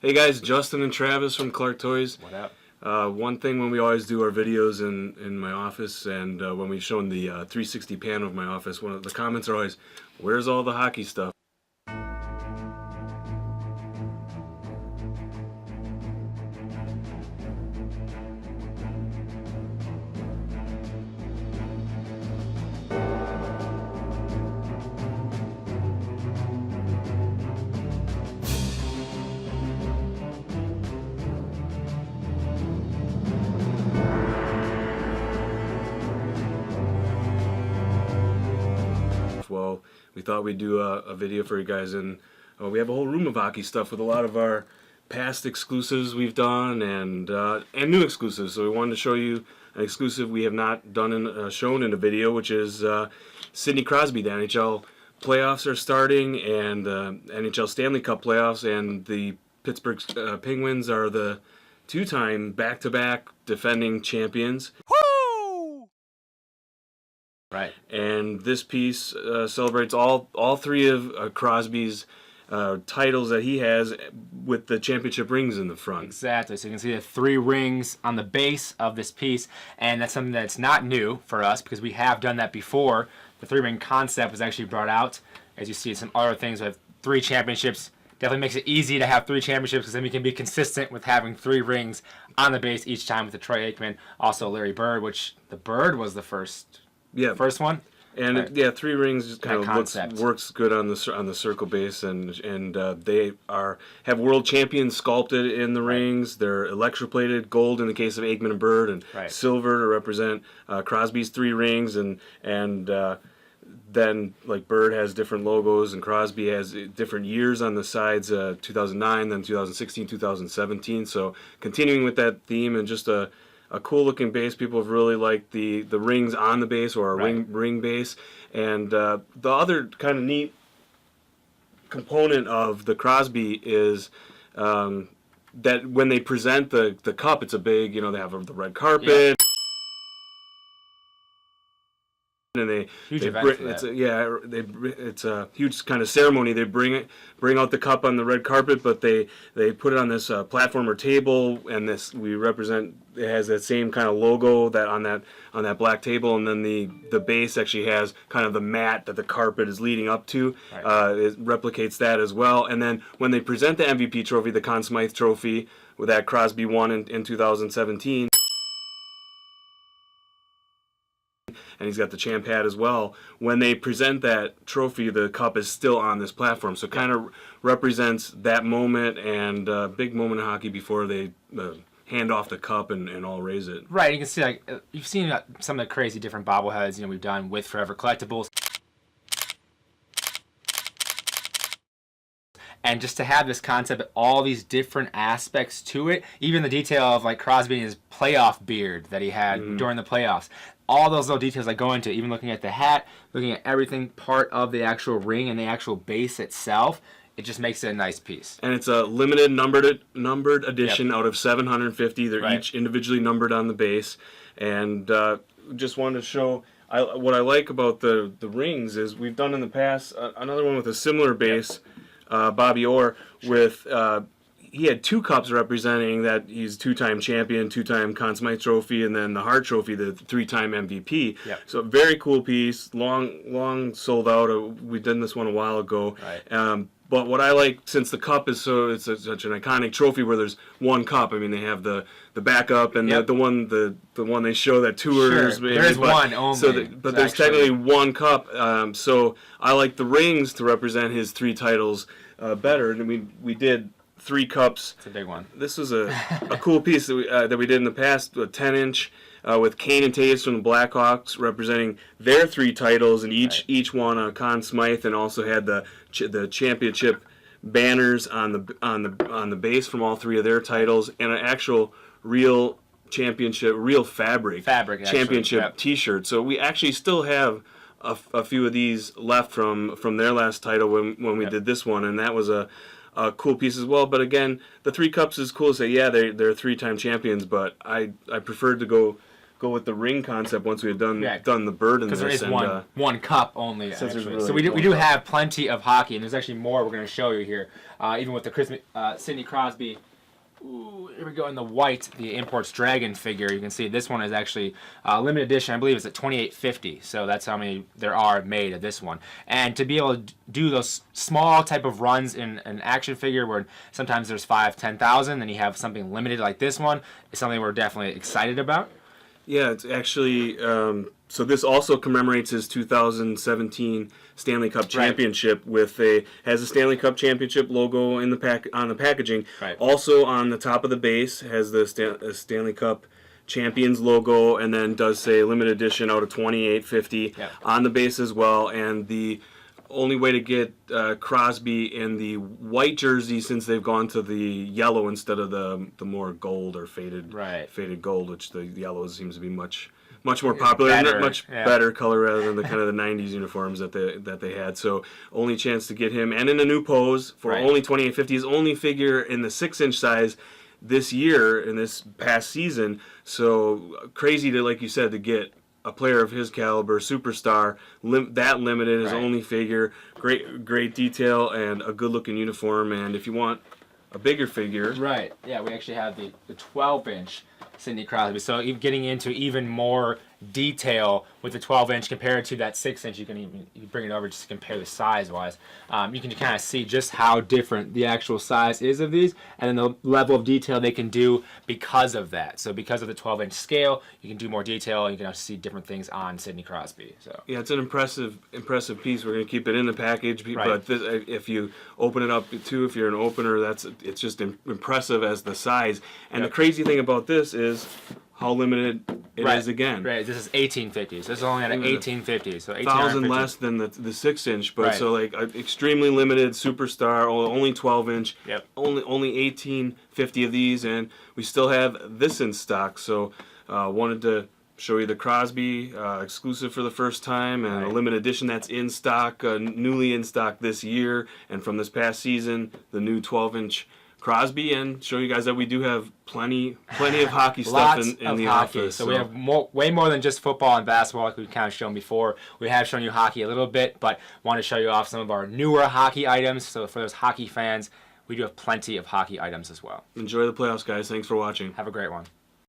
Hey guys, Justin and Travis from Clark Toys. What up? One thing when we always do our videos in my office, and when we've shown the 360 pan of my office, one of the comments are always, "Where's all the hockey stuff?" Well, we thought we'd do a video for you guys, and we have a whole room of hockey stuff with a lot of our past exclusives we've done and new exclusives. So we wanted to show you an exclusive we have not done shown in a video, which is Sidney Crosby. The NHL playoffs are starting, and NHL Stanley Cup playoffs, and the Pittsburgh Penguins are the two-time back-to-back defending champions. Right. And this piece celebrates all three of Crosby's titles that he has with the championship rings in the front. Exactly. So you can see the 3 rings on the base of this piece, and that's something that's not new for us because we have done that before. The 3-ring concept was actually brought out. As you see, some other things with 3 championships. Definitely makes it easy to have 3 championships because then we can be consistent with having 3 rings on the base each time with the Troy Aikman. Also Larry Bird, which the Bird was the first one. And right. yeah, 3 rings just kind of works good on the circle base, and they have world champions sculpted in the rings. They're electroplated, gold in the case of Aikman and Bird, and silver to represent Crosby's 3 rings, and then like Bird has different logos, and Crosby has different years on the sides, 2009, then 2016, 2017. So continuing with that theme, and just a cool looking base. People have really liked the rings on the base, or a ring base. And the other kind of neat component of the Crosby is that when they present the cup, it's a big, they have the red carpet. Yeah. And it's a huge kind of ceremony. They bring out the cup on the red carpet, but they put it on this platform or table, and it has that same kind of logo that on that black table, and then the base actually has kind of the mat that the carpet is leading up to. It replicates that as well. And then when they present the MVP trophy, the Conn Smythe trophy, that Crosby won in 2017. And he's got the champ hat as well. When they present that trophy, the cup is still on this platform. So it kind of represents that moment, and a big moment in hockey before they hand off the cup and all raise it. Right, you can see, like, you've seen some of the crazy different bobbleheads we've done with Forever Collectibles. And just to have this concept of all these different aspects to it, even the detail of like Crosby and his playoff beard that he had during the playoffs, all those little details I go into, even looking at the hat, looking at everything part of the actual ring and the actual base itself, it just makes it a nice piece. And it's a limited numbered edition out of 750. They're each individually numbered on the base. And just wanted to show what I like about the rings is we've done in the past another one with a similar base. Bobby Orr with he had 2 cups representing that he's 2-time champion, 2-time Conn Smythe trophy, and then the Hart trophy, the 3-time MVP. So very cool piece, long sold out. We did this one a while ago. But what I like, since the cup is such an iconic trophy where there's one cup. I mean, they have the backup and the one they show that tours. Sure. There is one only. But there's technically one cup. So I like the rings to represent his 3 titles better. And we did 3 cups. It's a big one. This was a cool piece that we did in the past, a 10-inch. With Kane and Taves from the Blackhawks representing their 3 titles, and each won a Conn Smythe, and also had the championship banners on the base from all 3 of their titles, and an actual real fabric championship T-shirt. So we actually still have a few of these left from their last title when we did this one, and that was a cool piece as well. But again, the 3 cups is cool to say, yeah, they're 3-time champions, but I preferred to go go with the ring concept once we had done the bird in this. Because there is one cup only, actually. Really so we do have plenty of hockey, and there's actually more we're going to show you here. Even with the Sidney Crosby. Ooh, here we go in the white, the Imports Dragon figure. You can see this one is actually limited edition. I believe it's at 2850. So that's how many there are made of this one. And to be able to do those small type of runs in an action figure where sometimes there's 5,000, 10,000, then you have something limited like this one, is something we're definitely excited about. Yeah, it's actually so this also commemorates his 2017 Stanley Cup Championship has a Stanley Cup Championship logo in the on the packaging. Right. Also on the top of the base has the Stanley Cup Champions logo, and then does say limited edition out of 2850 on the base as well. And the only way to get Crosby in the white jersey, since they've gone to the yellow instead of the more gold or faded gold, which the yellow seems to be much more popular and much better color rather than the kind of the 90s uniforms that they had. So only chance to get him, and in a new pose for only 2850, his only figure in the 6-inch size this year in this past season. So crazy to, like you said, to get a player of his caliber, superstar, that limited, his only figure, great detail, and a good-looking uniform. And if you want a bigger figure... Right, yeah, we actually have the 12-inch Sidney Crosby. So getting into even more detail with the 12-inch compared to that 6-inch, you bring it over just to compare the size-wise. You can kind of see just how different the actual size is of these, and then the level of detail they can do because of that. So because of the 12-inch scale, you can do more detail, and you can see different things on Sidney Crosby. So yeah, it's an impressive piece. We're going to keep it in the package, but if you open it up too, if you're an opener, it's just impressive as the size. And the crazy thing about this is how limited it is again. Right, this is 1850. So this is only at an 1850. So 1,000 less than the 6-inch, but so like extremely limited superstar, only 12-inch, only 1850 of these, and we still have this in stock. So wanted to show you the Crosby exclusive for the first time, and a limited edition that's in stock, newly in stock this year, and from this past season, the new 12-inch Crosby, and show you guys that we do have plenty of hockey stuff in the office. So we have way more than just football and basketball like we've kind of shown before. We have shown you hockey a little bit, but want to show you off some of our newer hockey items. So for those hockey fans, we do have plenty of hockey items as well. Enjoy the playoffs, guys. Thanks for watching. Have a great one.